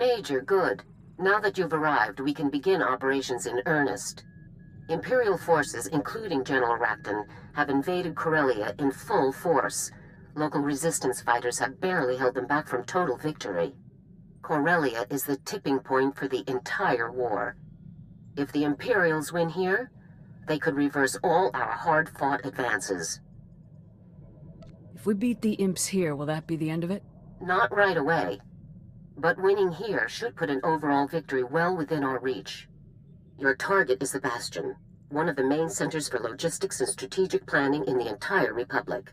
Major, good. Now that you've arrived, we can begin operations in earnest. Imperial forces, including General Racton, have invaded Corellia in full force. Local resistance fighters have barely held them back from total victory. Corellia is the tipping point for the entire war. If the Imperials win here, they could reverse all our hard-fought advances. If we beat the Imps here, will that be the end of it? Not right away. But winning here should put an overall victory well within our reach. Your target is the Bastion, one of the main centers for logistics and strategic planning in the entire Republic.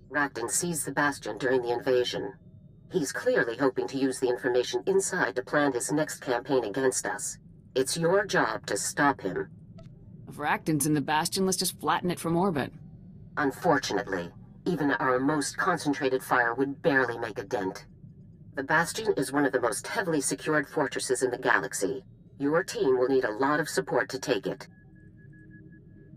Racton seized the Bastion during the invasion. He's clearly hoping to use the information inside to plan his next campaign against us. It's your job to stop him. If Racton's in the Bastion, let's just flatten it from orbit. Unfortunately, even our most concentrated fire would barely make a dent. The Bastion is one of the most heavily secured fortresses in the galaxy. Your team will need a lot of support to take it.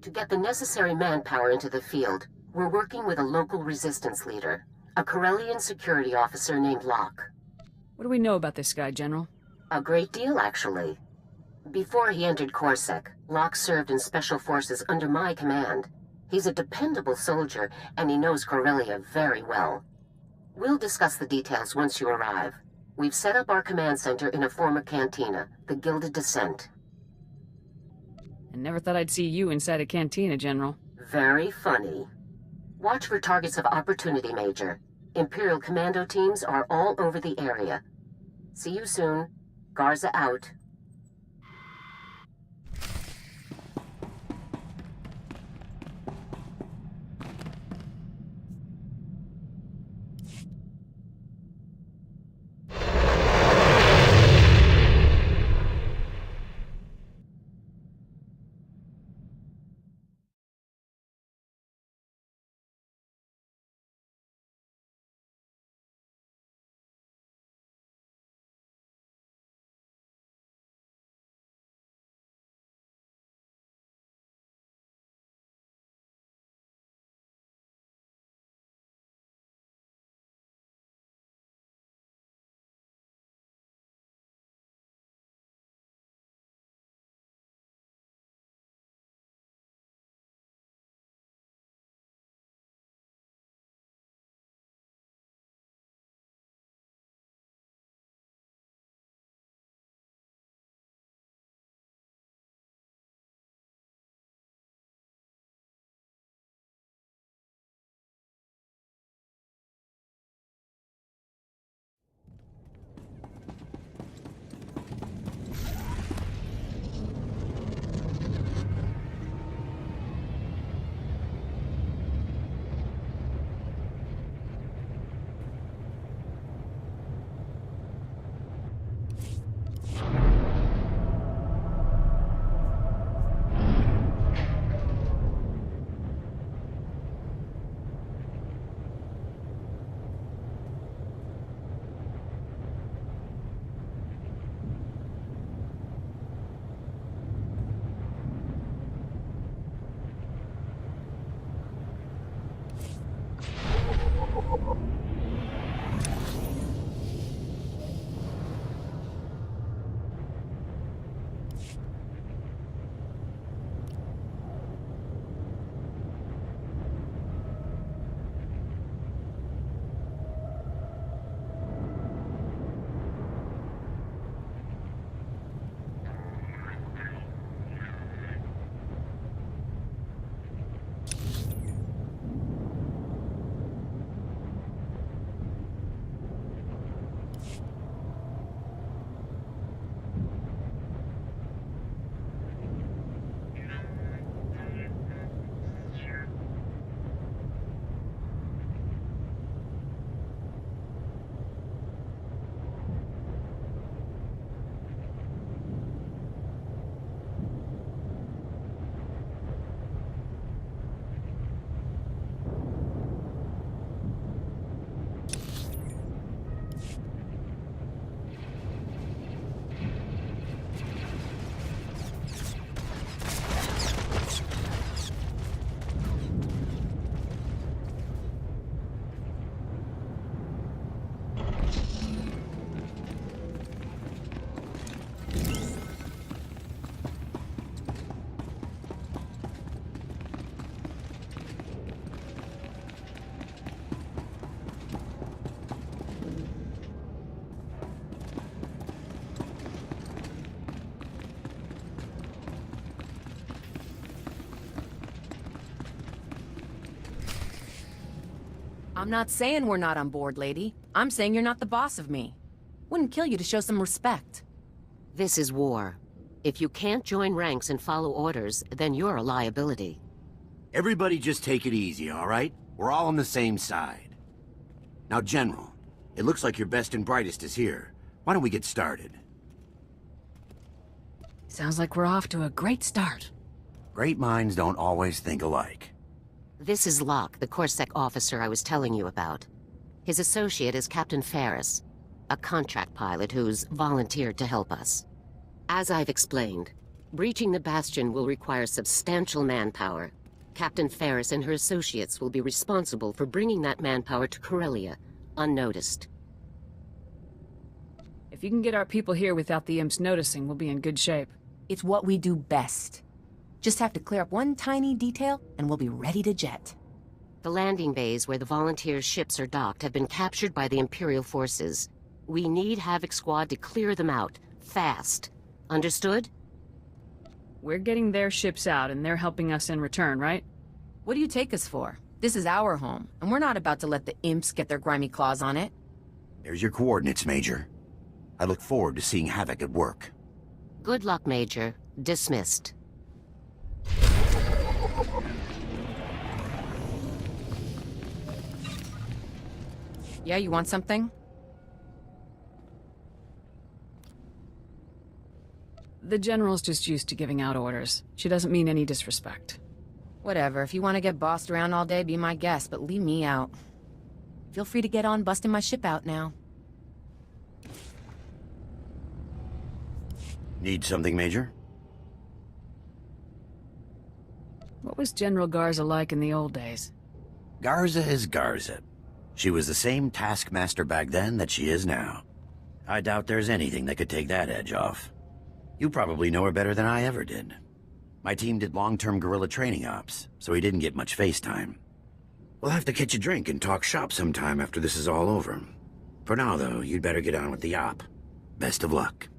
To get the necessary manpower into the field, we're working with a local resistance leader, a Corellian security officer named Locke. What do we know about this guy, General? A great deal, actually. Before he entered Corsac, Locke served in Special Forces under my command. He's a dependable soldier, and he knows Corellia very well. We'll discuss the details once you arrive. We've set up our command center in a former cantina, the Gilded Descent. I never thought I'd see you inside a cantina, General. Very funny. Watch for targets of opportunity, Major. Imperial commando teams are all over the area. See you soon. Garza out. I'm not saying we're not on board, lady. I'm saying you're not the boss of me. Wouldn't kill you to show some respect. This is war. If you can't join ranks and follow orders, then you're a liability. Everybody just take it easy, all right? We're all on the same side. Now, General, it looks like your best and brightest is here. Why don't we get started? Sounds like we're off to a great start. Great minds don't always think alike. This is Locke, the Corpsec officer I was telling you about. His associate is Captain Ferris, a contract pilot who's volunteered to help us. As I've explained, breaching the Bastion will require substantial manpower. Captain Ferris and her associates will be responsible for bringing that manpower to Corellia, unnoticed. If you can get our people here without the imps noticing, we'll be in good shape. It's what we do best. Just have to clear up one tiny detail, and we'll be ready to jet. The landing bays where the volunteers' ships are docked have been captured by the Imperial forces. We need Havoc Squad to clear them out, fast. Understood? We're getting their ships out, and they're helping us in return, right? What do you take us for? This is our home, and we're not about to let the imps get their grimy claws on it. There's your coordinates, Major. I look forward to seeing Havoc at work. Good luck, Major. Dismissed. Yeah, you want something? The General's just used to giving out orders. She doesn't mean any disrespect. Whatever, if you want to get bossed around all day, be my guest, but leave me out. Feel free to get on busting my ship out now. Need something, Major? What was General Garza like in the old days? Garza is Garza. She was the same taskmaster back then that she is now. I doubt there's anything that could take that edge off. You probably know her better than I ever did. My team did long-term guerrilla training ops, so he didn't get much face time. We'll have to catch a drink and talk shop sometime after this is all over. For now, though, you'd better get on with the op. Best of luck.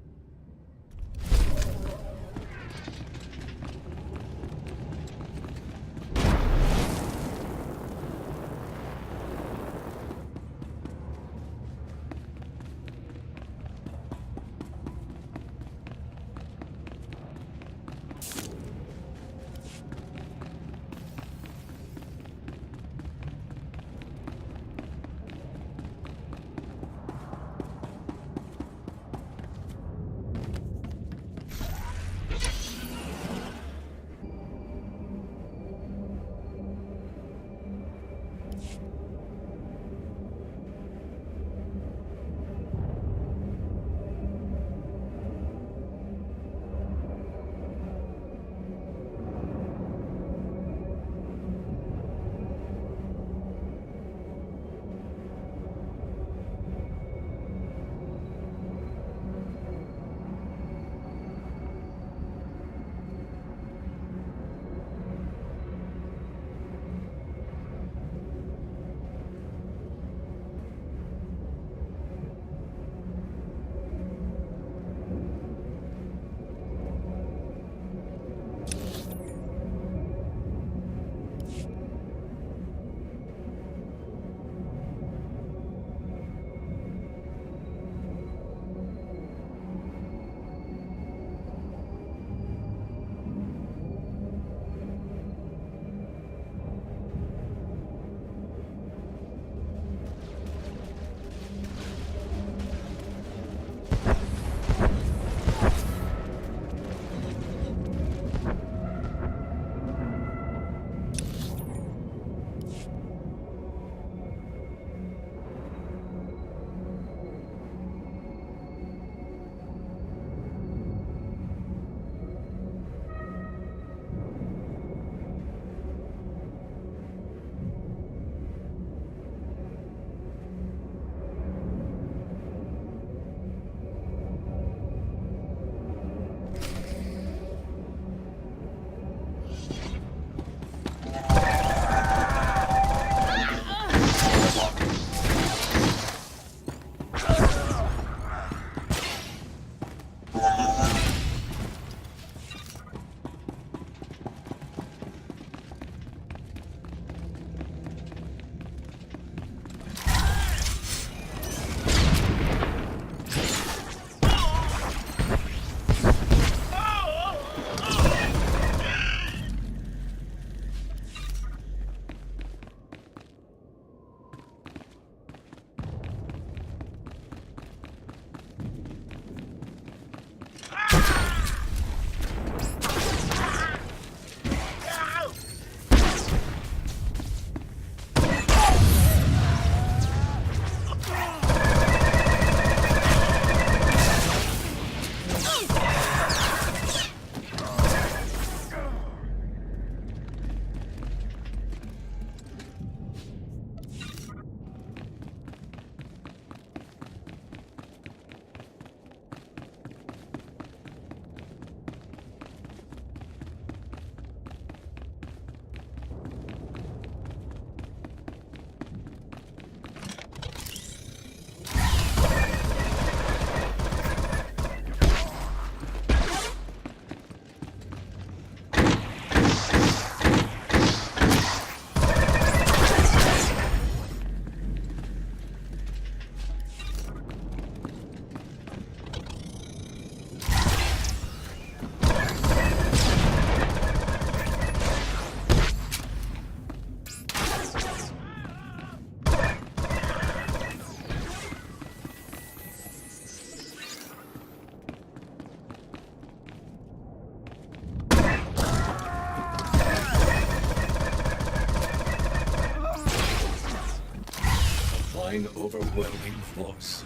Applying overwhelming force.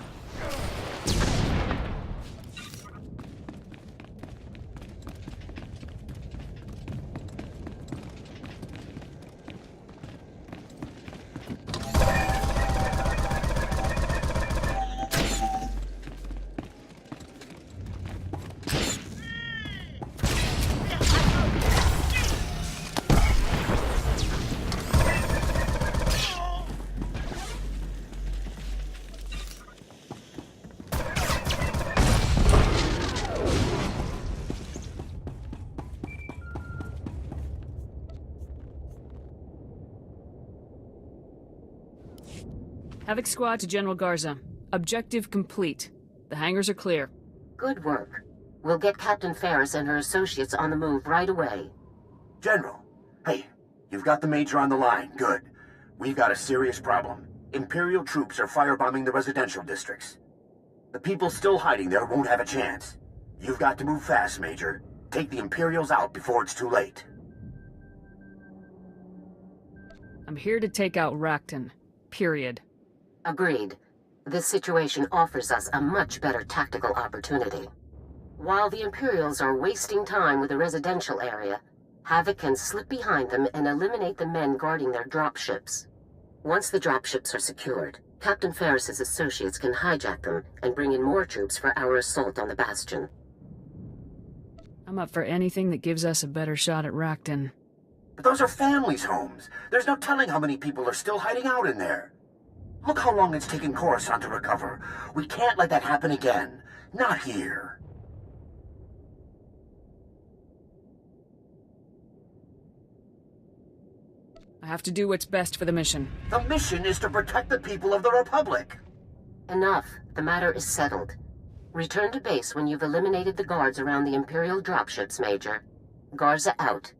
Havoc Squad to General Garza. Objective complete. The hangars are clear. Good work. We'll get Captain Ferris and her associates on the move right away. General, hey, you've got the Major on the line. Good. We've got a serious problem. Imperial troops are firebombing the residential districts. The people still hiding there won't have a chance. You've got to move fast, Major. Take the Imperials out before it's too late. I'm here to take out Racton. Period. Agreed. This situation offers us a much better tactical opportunity. While the Imperials are wasting time with the residential area, Havoc can slip behind them and eliminate the men guarding their dropships. Once the dropships are secured, Captain Ferris's associates can hijack them and bring in more troops for our assault on the Bastion. I'm up for anything that gives us a better shot at Racton. But those are families' homes. There's no telling how many people are still hiding out in there. Look how long it's taken Coruscant to recover. We can't let that happen again. Not here. I have to do what's best for the mission. The mission is to protect the people of the Republic. Enough. The matter is settled. Return to base when you've eliminated the guards around the Imperial dropships, Major. Garza out.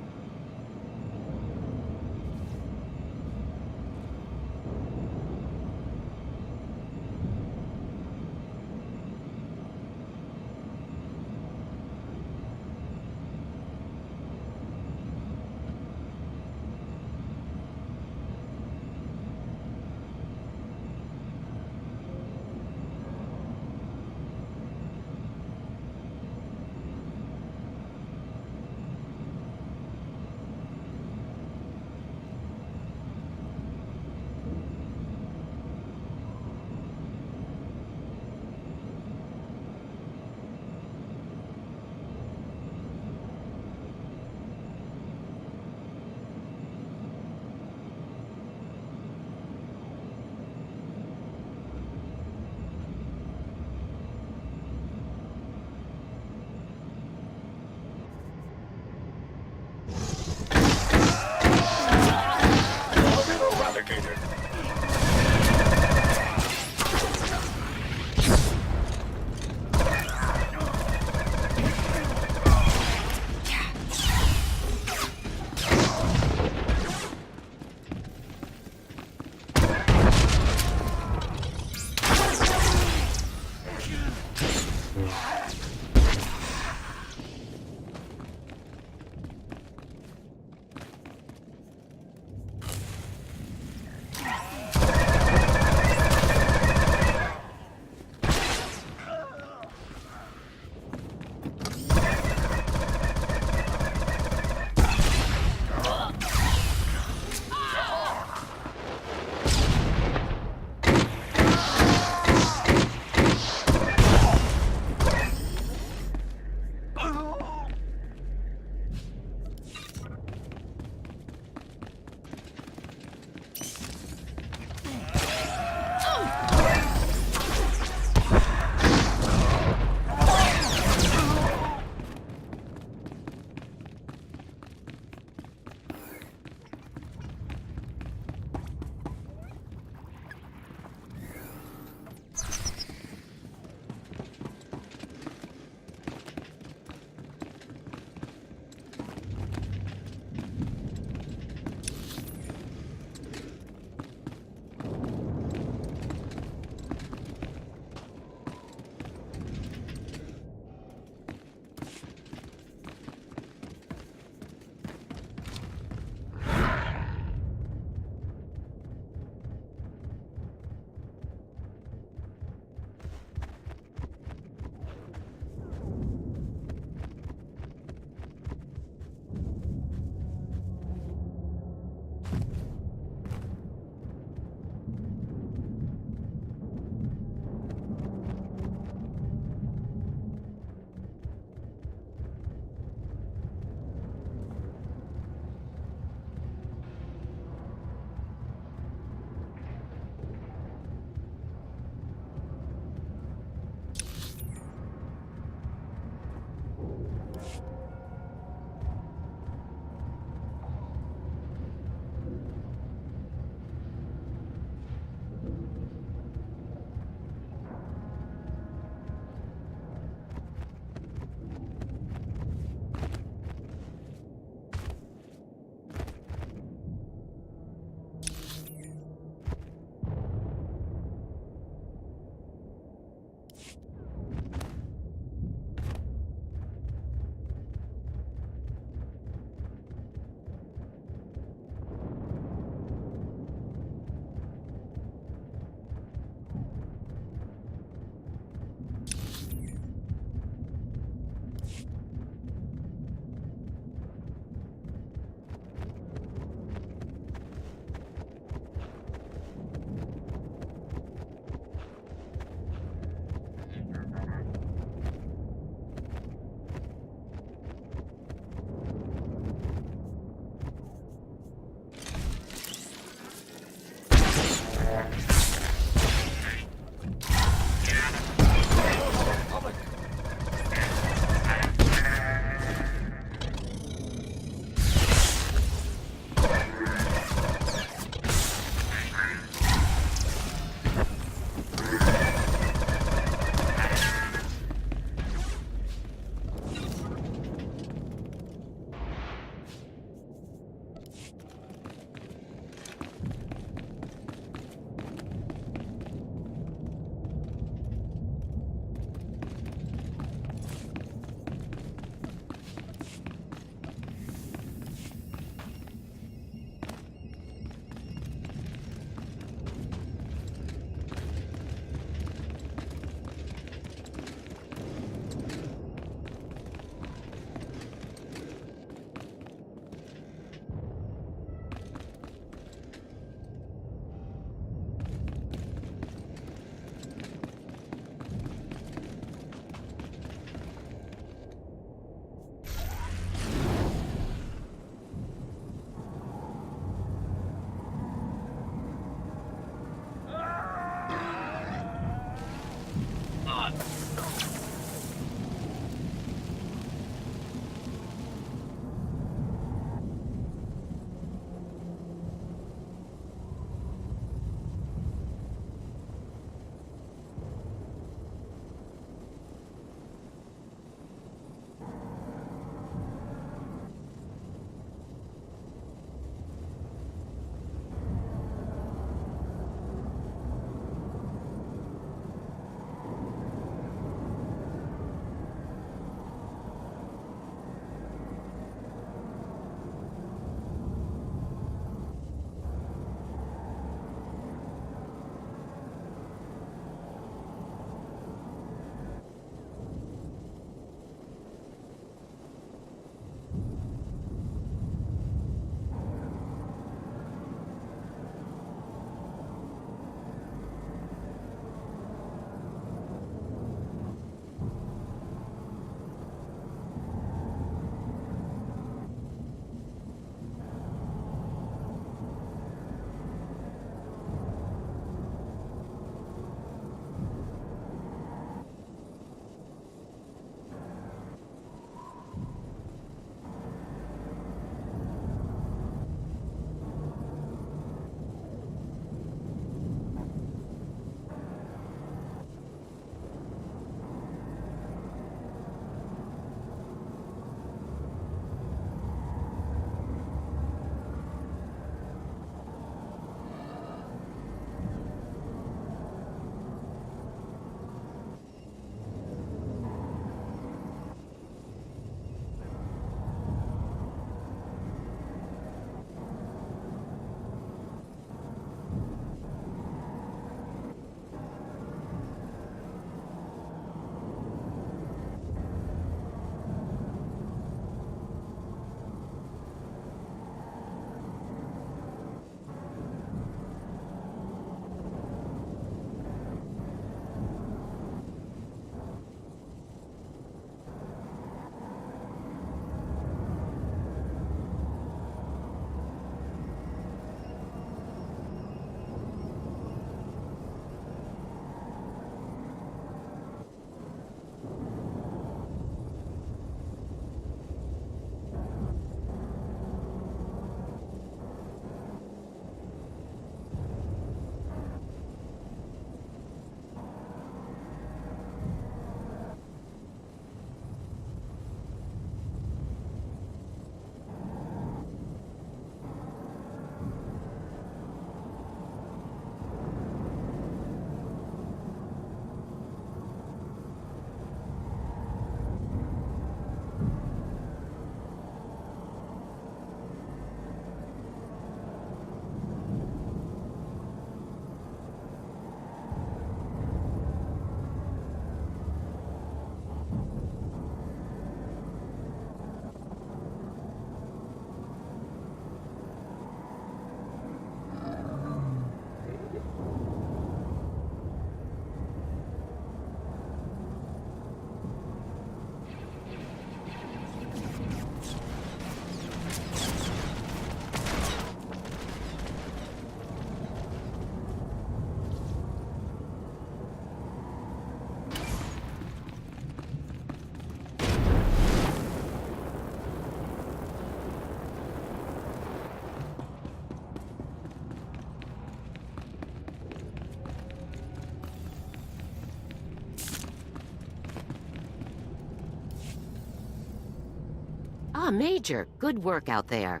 Ah, Major. Good work out there.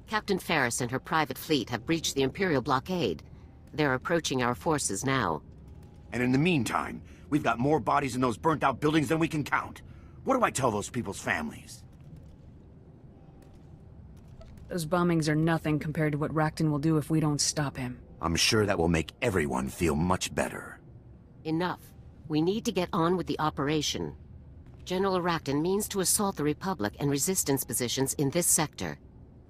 Captain Ferris and her private fleet have breached the Imperial blockade. They're approaching our forces now. And in the meantime, we've got more bodies in those burnt-out buildings than we can count. What do I tell those people's families? Those bombings are nothing compared to what Racton will do if we don't stop him. I'm sure that will make everyone feel much better. Enough. We need to get on with the operation. General Racton means to assault the Republic and resistance positions in this sector.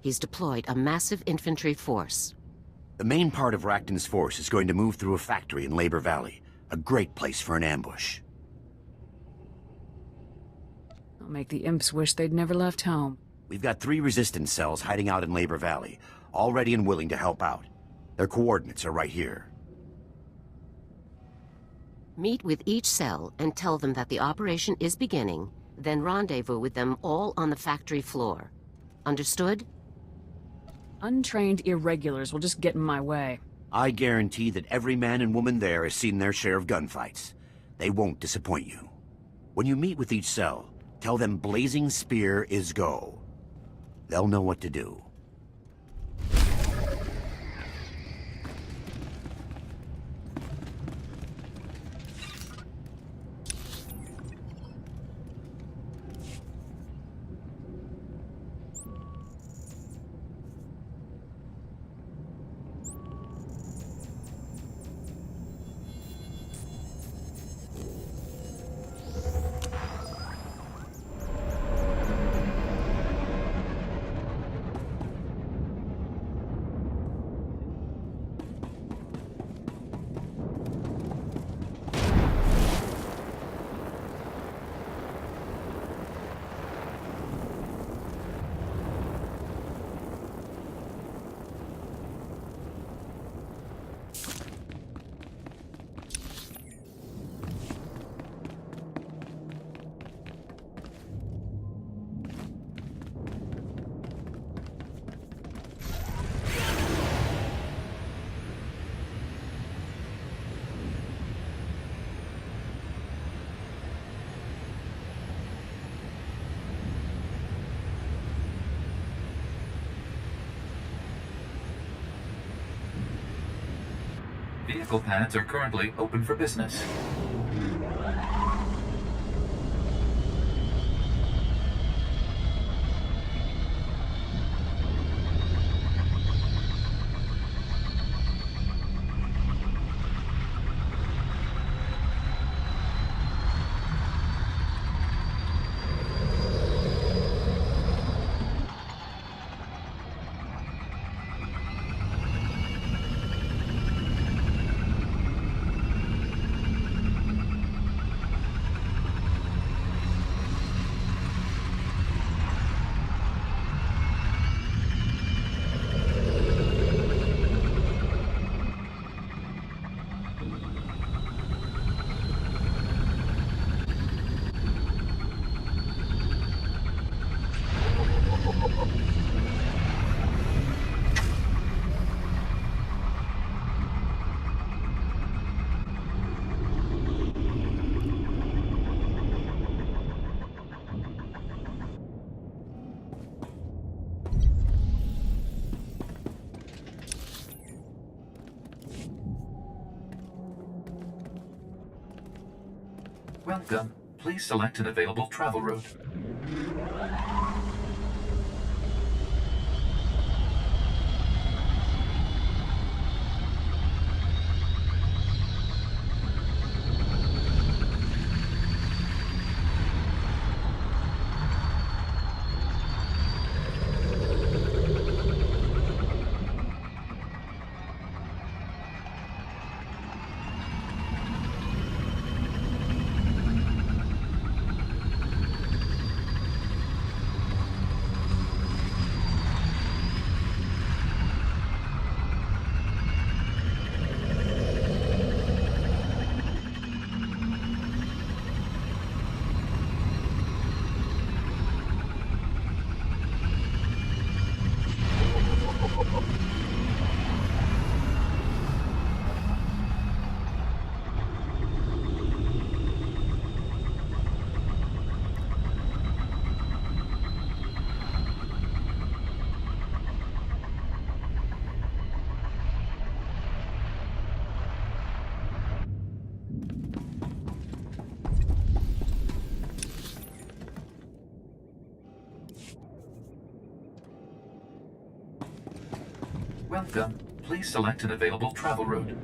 He's deployed a massive infantry force. The main part of Racton's force is going to move through a factory in Labor Valley. A great place for an ambush. I'll make the imps wish they'd never left home. We've got 3 resistance cells hiding out in Labor Valley, all ready and willing to help out. Their coordinates are right here. Meet with each cell and tell them that the operation is beginning, then rendezvous with them all on the factory floor. Understood? Untrained irregulars will just get in my way. I guarantee that every man and woman there has seen their share of gunfights. They won't disappoint you. When you meet with each cell, tell them Blazing Spear is go. They'll know what to do. Vehicle pads are currently open for business. Welcome. Please select an available travel route. Welcome. Please select an available travel route.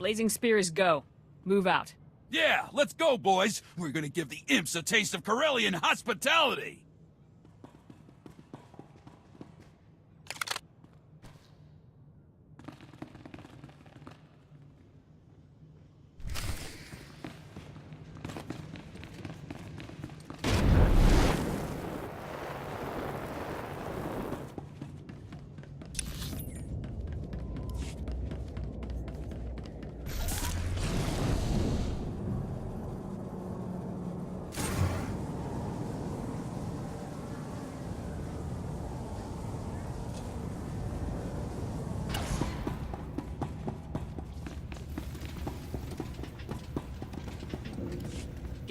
Blazing Spears, go. Move out. Yeah, let's go, boys! We're gonna give the imps a taste of Corellian hospitality!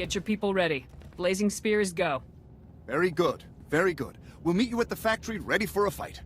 Get your people ready. Blazing Spears, go. Very good. Very good. We'll meet you at the factory, ready for a fight.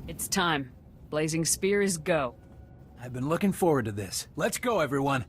It's time. Blazing Spears, go. I've been looking forward to this. Let's go, everyone.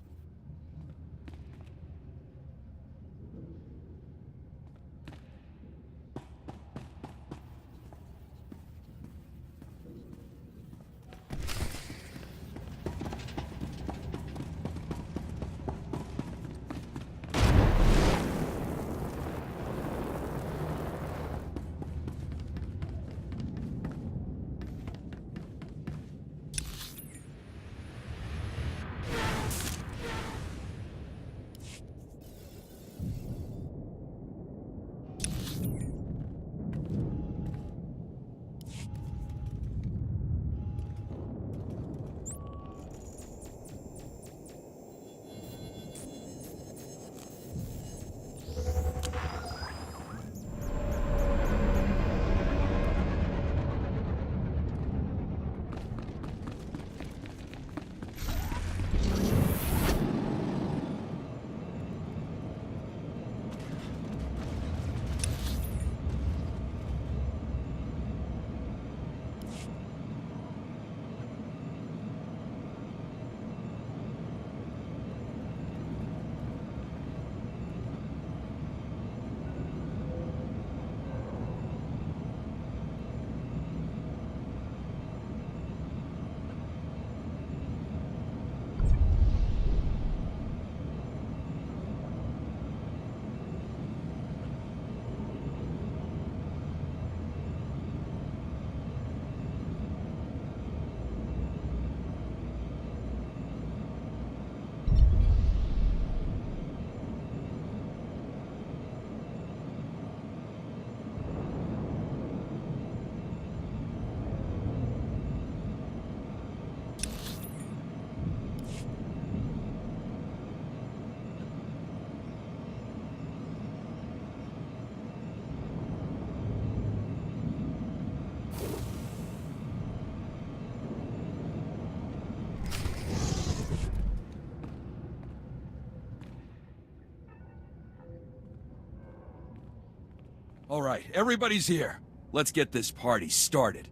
All right, everybody's here. Let's get this party started.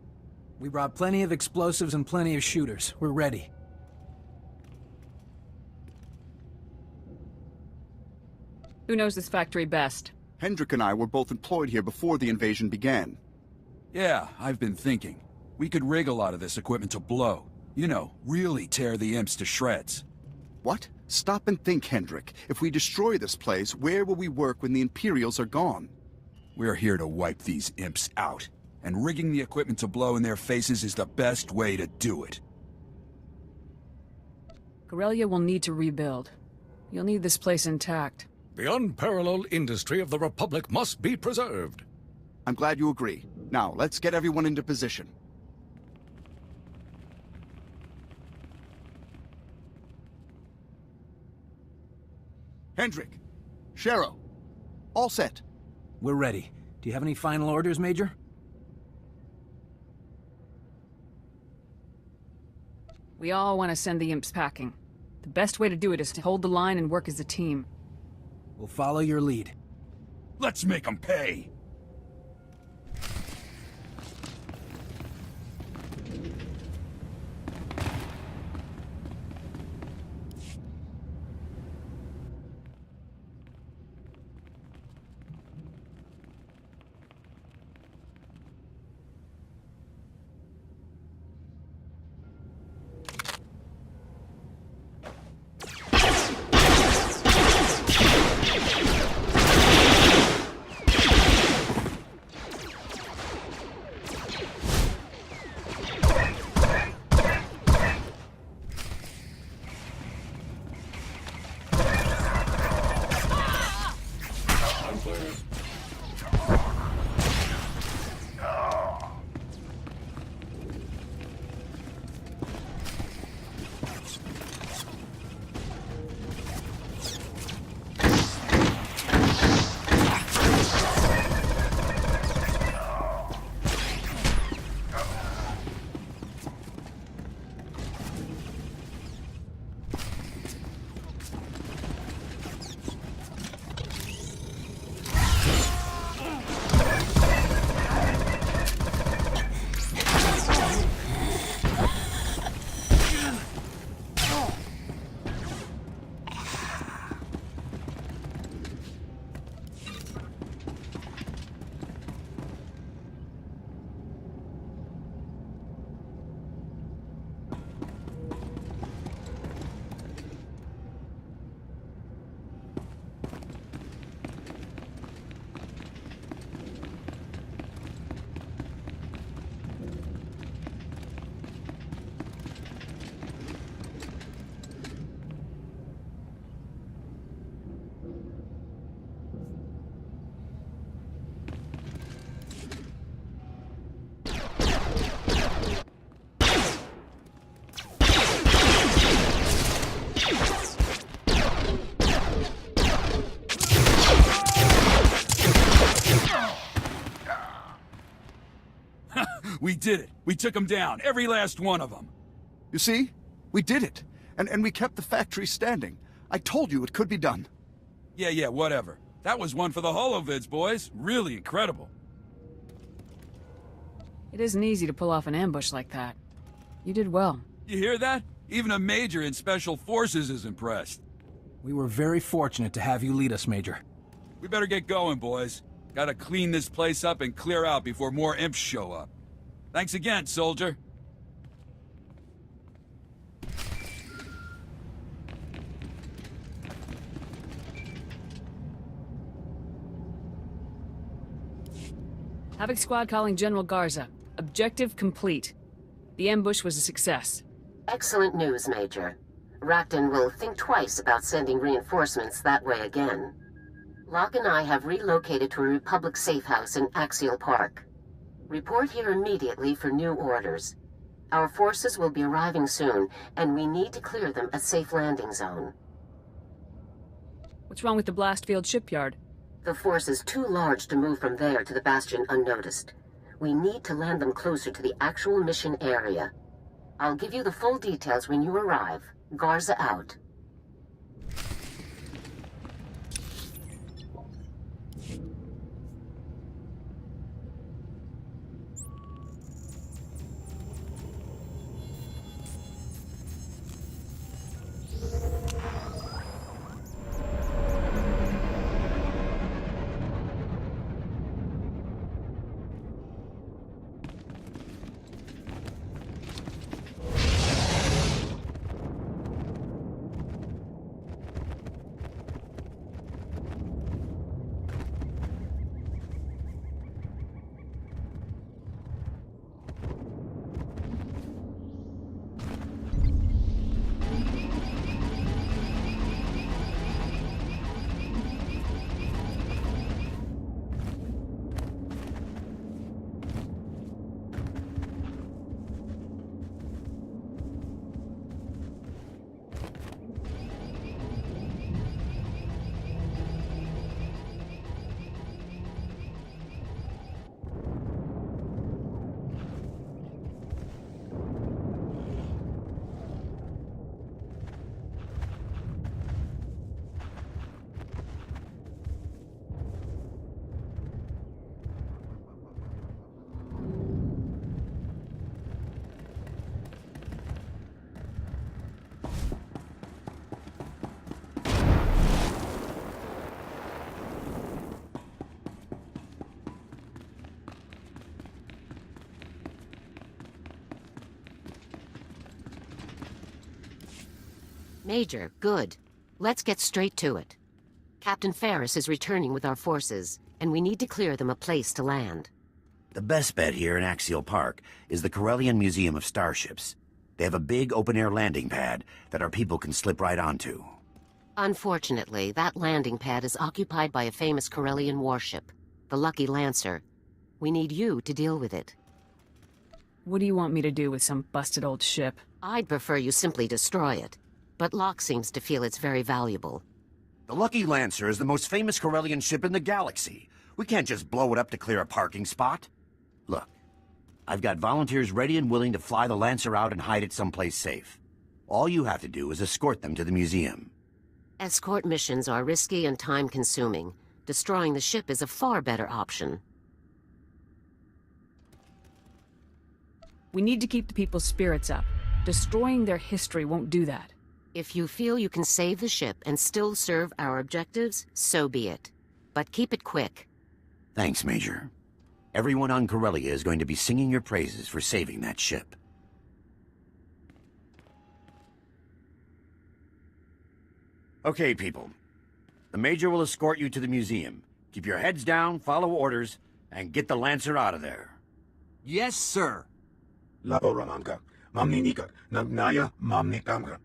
We brought plenty of explosives and plenty of shooters. We're ready. Who knows this factory best? Hendrik and I were both employed here before the invasion began. Yeah, I've been thinking. We could rig a lot of this equipment to blow. You know, really tear the imps to shreds. What? Stop and think, Hendrik. If we destroy this place, where will we work when the Imperials are gone? We're here to wipe these imps out, and rigging the equipment to blow in their faces is the best way to do it. Corellia will need to rebuild. You'll need this place intact. The unparalleled industry of the Republic must be preserved. I'm glad you agree. Now, let's get everyone into position. Hendrik, Shero, all set. We're ready. Do you have any final orders, Major? We all want to send the imps packing. The best way to do it is to hold the line and work as a team. We'll follow your lead. Let's make them pay! We did it. We took them down. Every last one of them. You see? We did it. And we kept the factory standing. I told you it could be done. Yeah, whatever. That was one for the holovids, boys. Really incredible. It isn't easy to pull off an ambush like that. You did well. You hear that? Even a major in Special Forces is impressed. We were very fortunate to have you lead us, Major. We better get going, boys. Gotta clean this place up and clear out before more imps show up. Thanks again, soldier. Havoc Squad calling General Garza. Objective complete. The ambush was a success. Excellent news, Major. Rakton will think twice about sending reinforcements that way again. Locke and I have relocated to a Republic safe house in Axial Park. Report here immediately for new orders. Our forces will be arriving soon, and we need to clear them a safe landing zone. What's wrong with the Blastfield shipyard? The force is too large to move from there to the Bastion unnoticed. We need to land them closer to the actual mission area. I'll give you the full details when you arrive. Garza out. Major, good. Let's get straight to it. Captain Ferris is returning with our forces, and we need to clear them a place to land. The best bet here in Axial Park is the Corellian Museum of Starships. They have a big open-air landing pad that our people can slip right onto. Unfortunately, that landing pad is occupied by a famous Corellian warship, the Lucky Lancer. We need you to deal with it. What do you want me to do with some busted old ship? I'd prefer you simply destroy it, but Locke seems to feel it's very valuable. The Lucky Lancer is the most famous Corellian ship in the galaxy. We can't just blow it up to clear a parking spot. Look, I've got volunteers ready and willing to fly the Lancer out and hide it someplace safe. All you have to do is escort them to the museum. Escort missions are risky and time-consuming. Destroying the ship is a far better option. We need to keep the people's spirits up. Destroying their history won't do that. If you feel you can save the ship and still serve our objectives, so be it. But keep it quick. Thanks, Major. Everyone on Corellia is going to be singing your praises for saving that ship. Okay, people. The Major will escort you to the museum. Keep your heads down, follow orders, and get the Lancer out of there. Yes, sir. Laboramanga. Mamninika. Nagnaya mamnikamga.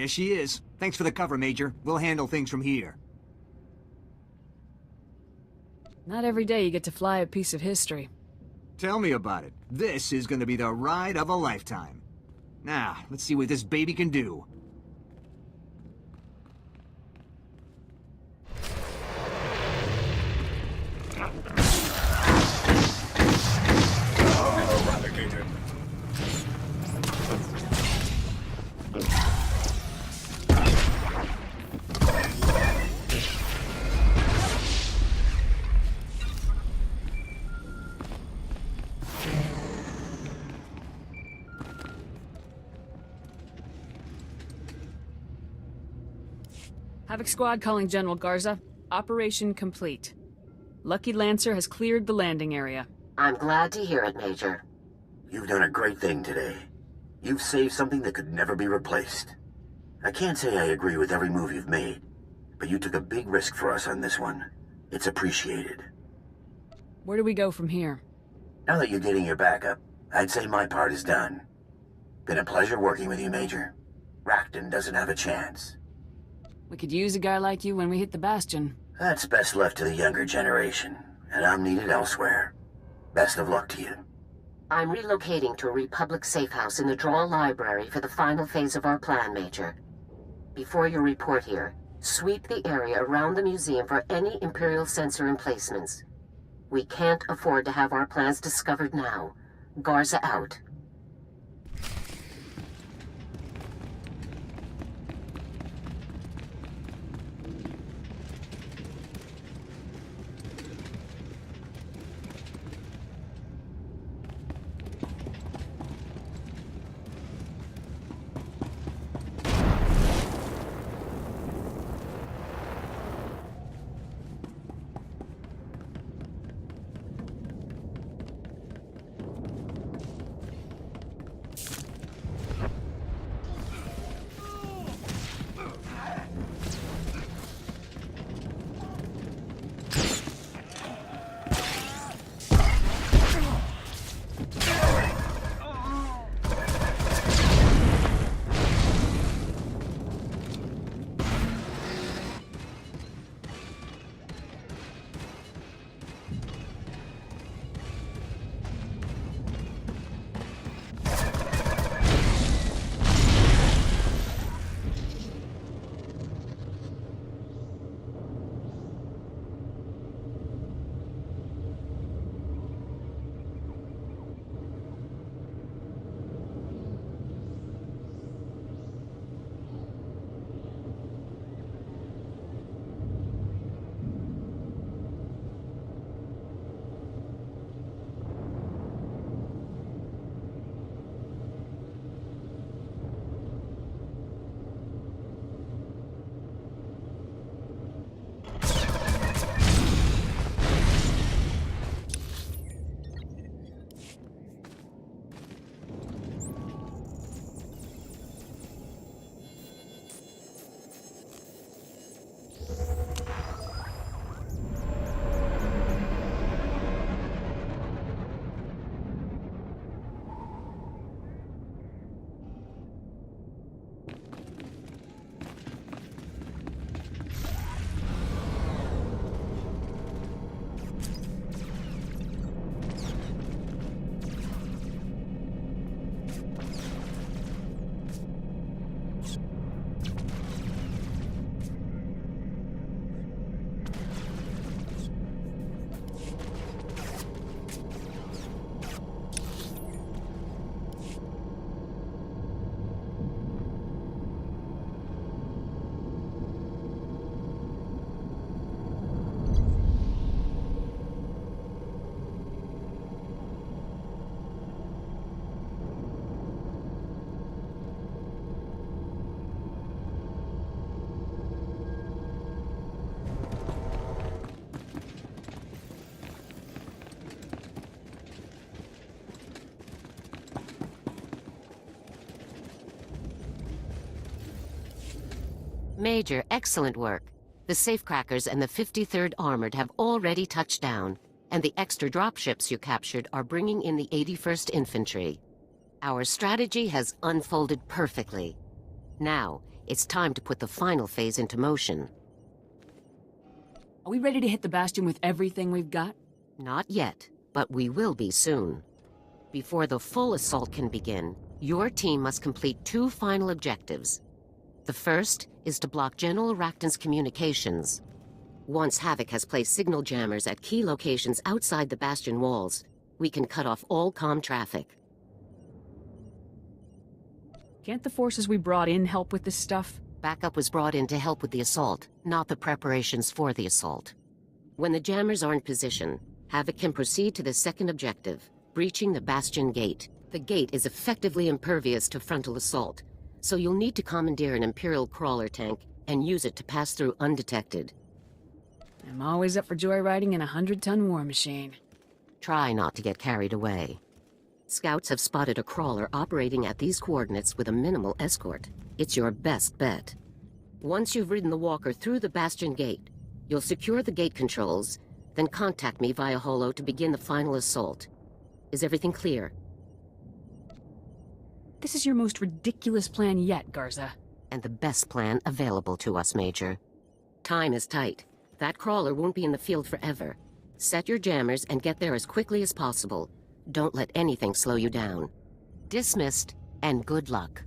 There she is. Thanks for the cover, Major. We'll handle things from here. Not every day you get to fly a piece of history. Tell me about it. This is gonna be the ride of a lifetime. Now, let's see what this baby can do. Eradicated. Havoc Squad calling General Garza. Operation complete. Lucky Lancer has cleared the landing area. I'm glad to hear it, Major. You've done a great thing today. You've saved something that could never be replaced. I can't say I agree with every move you've made, but you took a big risk for us on this one. It's appreciated. Where do we go from here? Now that you're getting your backup, I'd say my part is done. Been a pleasure working with you, Major. Racton doesn't have a chance. We could use a guy like you when we hit the Bastion. That's best left to the younger generation, and I'm needed elsewhere. Best of luck to you. I'm relocating to a Republic safe house in the Draw Library for the final phase of our plan, Major. Before you report here, sweep the area around the museum for any Imperial sensor emplacements. We can't afford to have our plans discovered now. Garza out. Major, excellent work. The safecrackers and the 53rd Armored have already touched down, and the extra dropships you captured are bringing in the 81st Infantry. Our strategy has unfolded perfectly. Now, It's time to put the final phase into motion. Are we ready to hit the Bastion with everything we've got? Not yet, but we will be soon. Before the full assault can begin, your team must complete 2 final objectives. The first is to block General Racton's communications. Once Havoc has placed signal jammers at key locations outside the Bastion walls, we can cut off all comm traffic. Can't the forces we brought in help with this stuff? Backup was brought in to help with the assault, not the preparations for the assault. When the jammers are in position, Havoc can proceed to the second objective, breaching the Bastion gate. The gate is effectively impervious to frontal assault, so you'll need to commandeer an Imperial crawler tank and use it to pass through undetected. I'm always up for joyriding in a 100-ton war machine. Try not to get carried away. Scouts have spotted a crawler operating at these coordinates with a minimal escort. It's your best bet. Once you've ridden the walker through the Bastion gate, you'll secure the gate controls, then contact me via holo to begin the final assault. Is everything clear? This is your most ridiculous plan yet, Garza. And the best plan available to us, Major. Time is tight. That crawler won't be in the field forever. Set your jammers and get there as quickly as possible. Don't let anything slow you down. Dismissed, and good luck.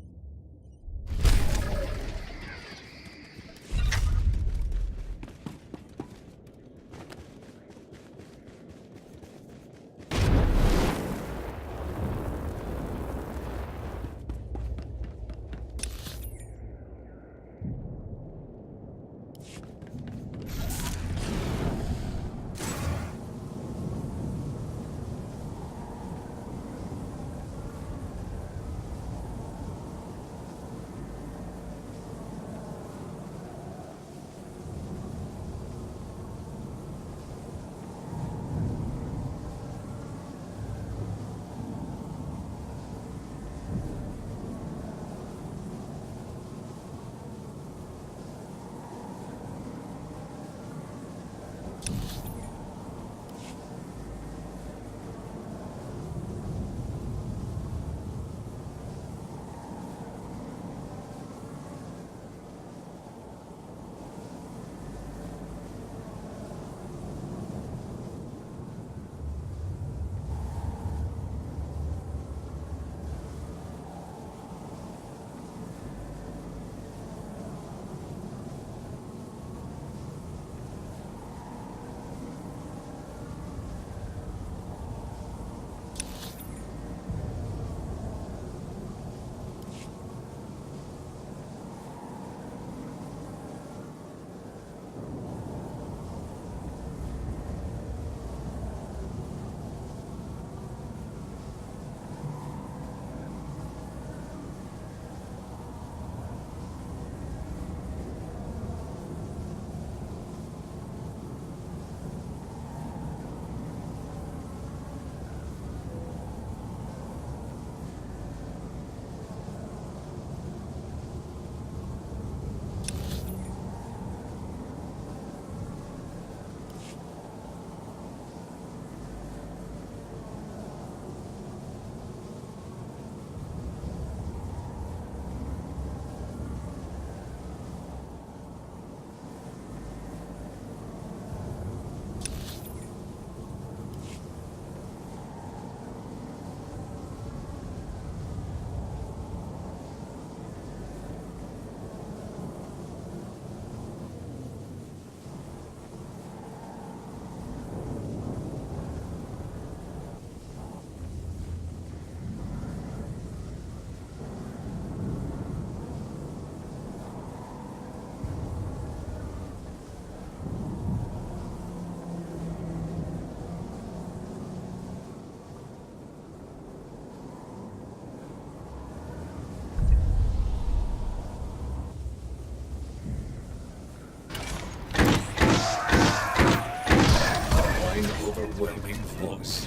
Overwhelming force.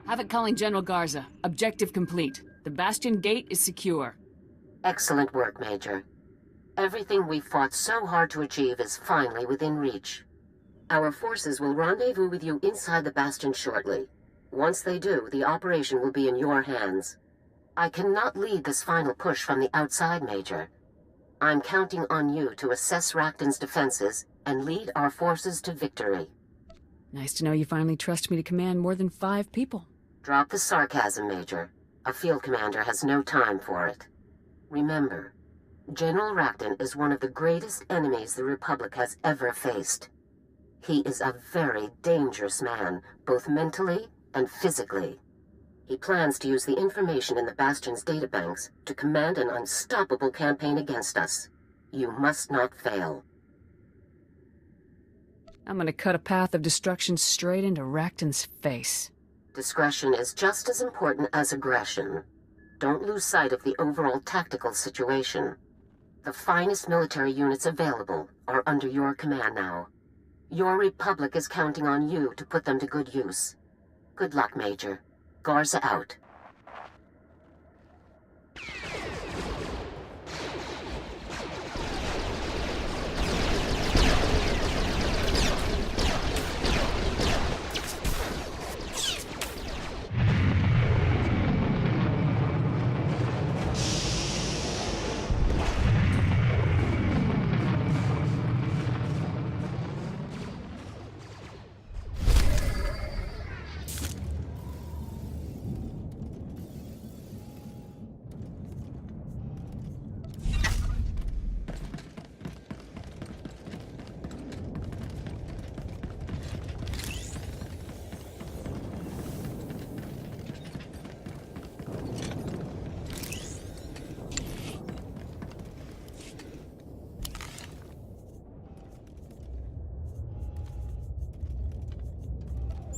Havoc calling General Garza. Objective complete. The Bastion gate is secure. Excellent work, Major. Everything we fought so hard to achieve is finally within reach. Our forces will rendezvous with you inside the Bastion shortly. Once they do, the operation will be in your hands. I cannot lead this final push from the outside, Major. I'm counting on you to assess Racton's defenses and lead our forces to victory. Nice to know you finally trust me to command more than 5 people. Drop the sarcasm, Major. A field commander has no time for it. Remember, General Racton is one of the greatest enemies the Republic has ever faced. He is a very dangerous man, both mentally and physically. He plans to use the information in the Bastion's databanks to command an unstoppable campaign against us. You must not fail. I'm gonna cut a path of destruction straight into Racton's face. Discretion is just as important as aggression. Don't lose sight of the overall tactical situation. The finest military units available are under your command now. Your Republic is counting on you to put them to good use. Good luck, Major. Garza out.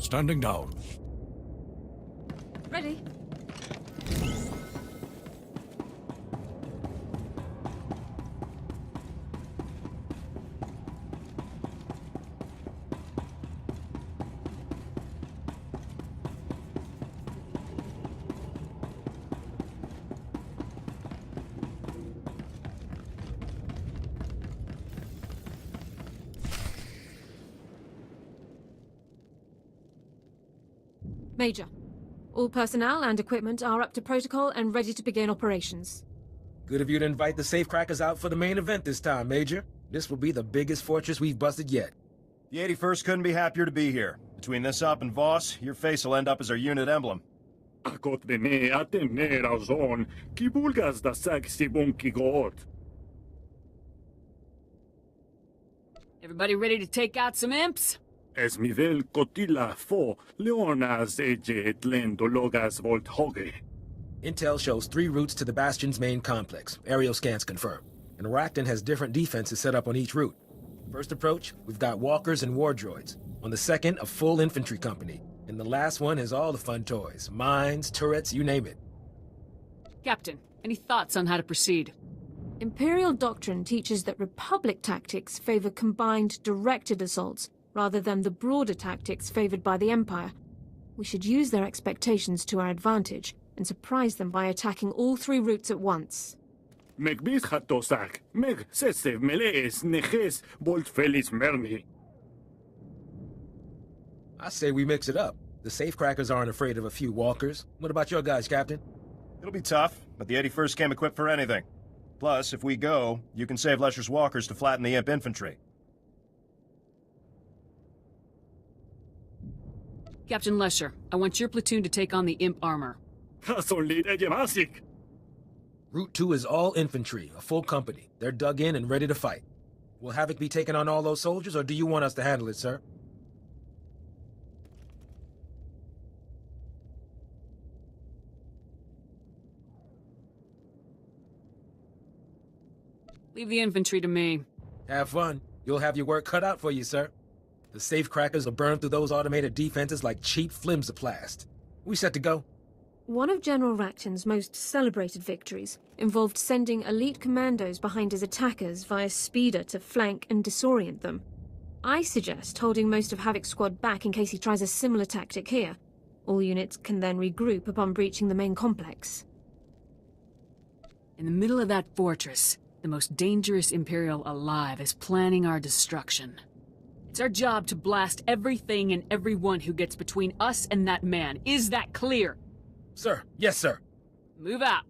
Standing down. Ready. Major, all personnel and equipment are up to protocol and ready to begin operations. Good of you to invite the safecrackers out for the main event this time, Major. This will be the biggest fortress we've busted yet. The 81st couldn't be happier to be here. Between this op and Voss, your face will end up as our unit emblem. Everybody ready to take out some imps? Esmivel cotila fo leonas eje et lendo logas volt hoge. Intel shows 3 routes to the Bastion's main complex. Aerial scans confirm. And Racton has different defenses set up on each route. First approach, we've got walkers and war droids. On the second, a full infantry company. And the last one has all the fun toys. Mines, turrets, you name it. Captain, any thoughts on how to proceed? Imperial doctrine teaches that Republic tactics favor combined, directed assaults, rather than the broader tactics favored by the Empire. We should use their expectations to our advantage and surprise them by attacking all 3 routes at once. Meg bishatosak, meg sesev melees neches volt felis merni. I say we mix it up. The safecrackers aren't afraid of a few walkers. What about your guys, Captain? It'll be tough, but the 81st came equipped for anything. Plus, if we go, you can save Lesher's walkers to flatten the imp infantry. Captain Lesher, I want your platoon to take on the imp armor. Route 2 is all infantry, a full company. They're dug in and ready to fight. Will Havoc be taking on all those soldiers, or do you want us to handle it, sir? Leave the infantry to me. Have fun. You'll have your work cut out for you, sir. The safecrackers will burn through those automated defenses like cheap flimsoplast. We set to go? One of General Racton's most celebrated victories involved sending elite commandos behind his attackers via speeder to flank and disorient them. I suggest holding most of Havoc's squad back in case he tries a similar tactic here, All units can then regroup upon breaching the main complex. In the middle of that fortress, the most dangerous Imperial alive is planning our destruction. It's our job to blast everything and everyone who gets between us and that man. Is that clear? Sir, yes, sir. Move out.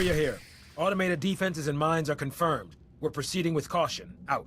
Corellia here. Automated defenses and mines are confirmed. We're proceeding with caution. Out.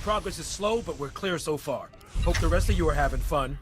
Progress is slow, but we're clear so far. Hope the rest of you are having fun.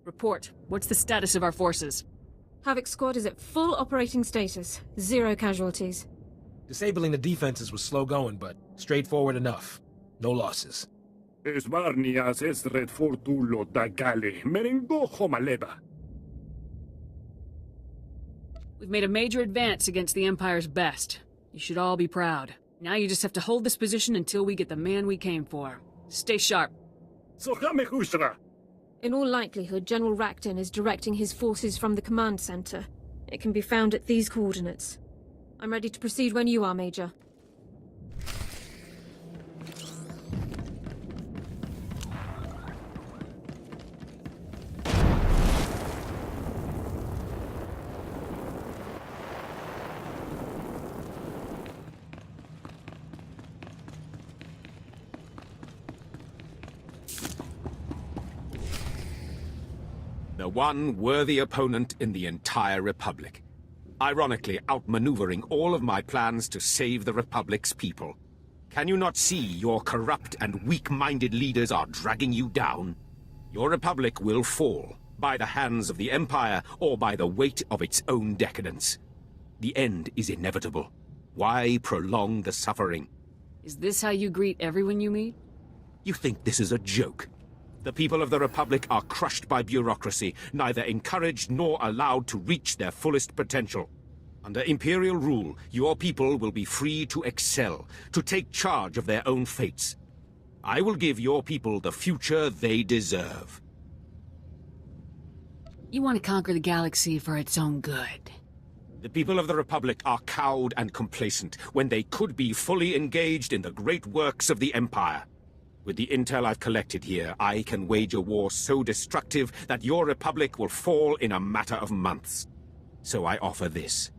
Report. What's the status of our forces? Havoc Squad is at full operating status. 0 casualties. Disabling the defenses was slow going, but straightforward enough. No losses. Esvarnias esret fortulo da gale, merengo homaleba. We've made a major advance against the Empire's best. You should all be proud. Now you just have to hold this position until we get the man we came for. Stay sharp. In all likelihood, General Rakton is directing his forces from the command center. It can be found at these coordinates. I'm ready to proceed when you are, Major. The one worthy opponent in the entire Republic. Ironically, outmaneuvering all of my plans to save the Republic's people. Can you not see your corrupt and weak-minded leaders are dragging you down? Your Republic will fall, by the hands of the Empire or by the weight of its own decadence. The end is inevitable. Why prolong the suffering? Is this how you greet everyone you meet? You think this is a joke? The people of the Republic are crushed by bureaucracy, neither encouraged nor allowed to reach their fullest potential. Under Imperial rule, your people will be free to excel, to take charge of their own fates. I will give your people the future they deserve. You want to conquer the galaxy for its own good. The people of the Republic are cowed and complacent when they could be fully engaged in the great works of the Empire. With the intel I've collected here, I can wage a war so destructive that your Republic will fall in a matter of months. So I offer this.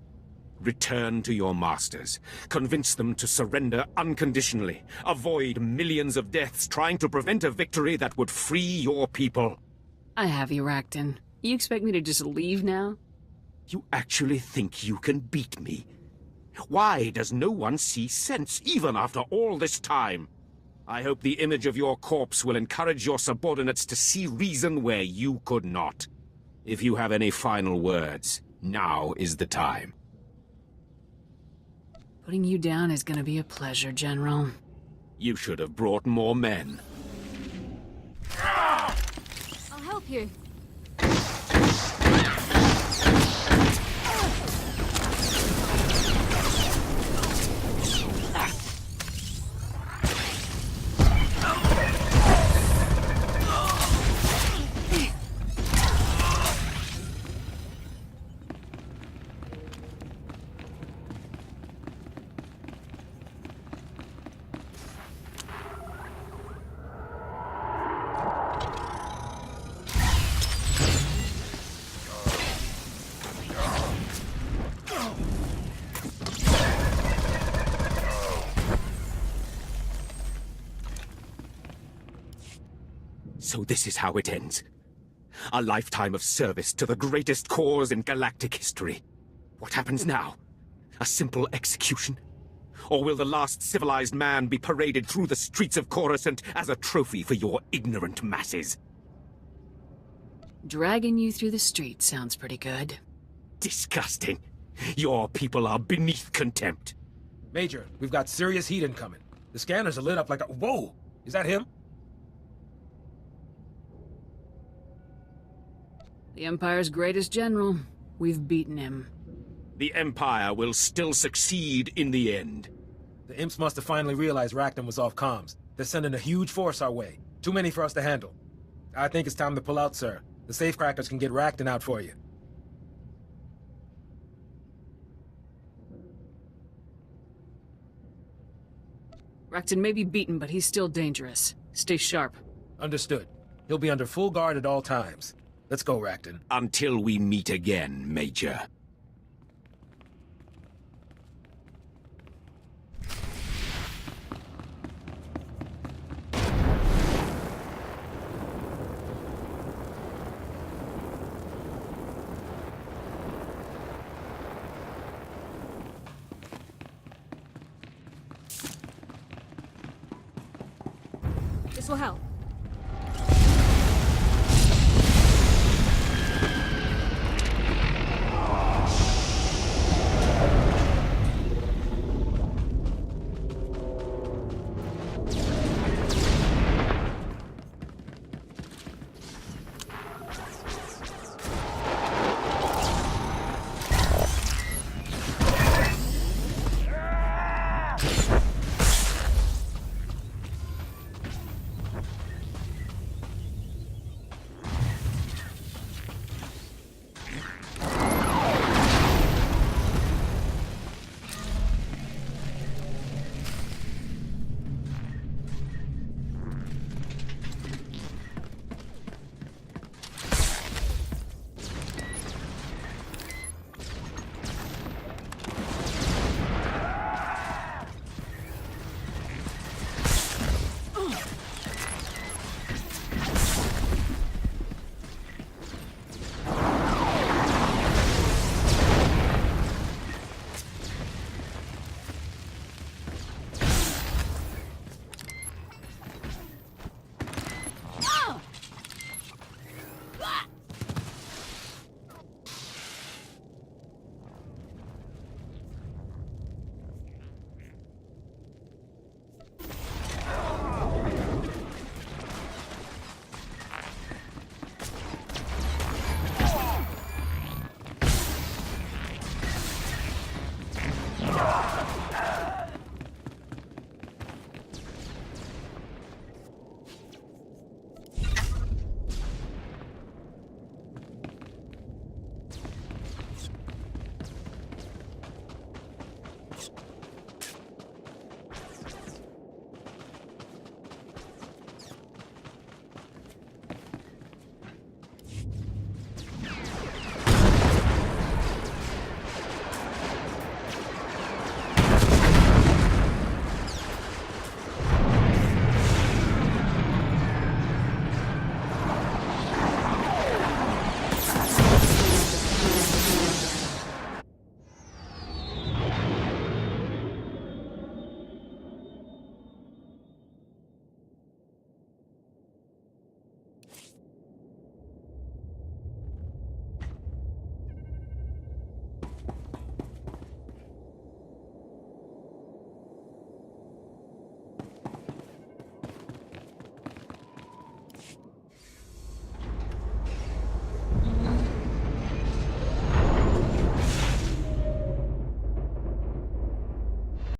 Return to your masters. Convince them to surrender unconditionally. Avoid millions of deaths trying to prevent a victory that would free your people. I have you, Rakton. You expect me to just leave now? You actually think you can beat me? Why does no one see sense, even after all this time? I hope the image of your corpse will encourage your subordinates to see reason where you could not. If you have any final words, now is the time. Putting you down is gonna be a pleasure, General. You should have brought more men. I'll help you. So this is how it ends. A lifetime of service to the greatest cause in galactic history. What happens now? A simple execution? Or will the last civilized man be paraded through the streets of Coruscant as a trophy for your ignorant masses? Dragging you through the streets sounds pretty good. Disgusting. Your people are beneath contempt. Major, we've got serious heat incoming. The scanners are lit up like a... Whoa! Is that him? The Empire's greatest general. We've beaten him. The Empire will still succeed in the end. The Imps must have finally realized Rakton was off comms. They're sending a huge force our way. Too many for us to handle. I think it's time to pull out, sir. The safecrackers can get Rakton out for you. Rakton may be beaten, but he's still dangerous. Stay sharp. Understood. He'll be under full guard at all times. Let's go, Rakton. Until we meet again, Major. This will help.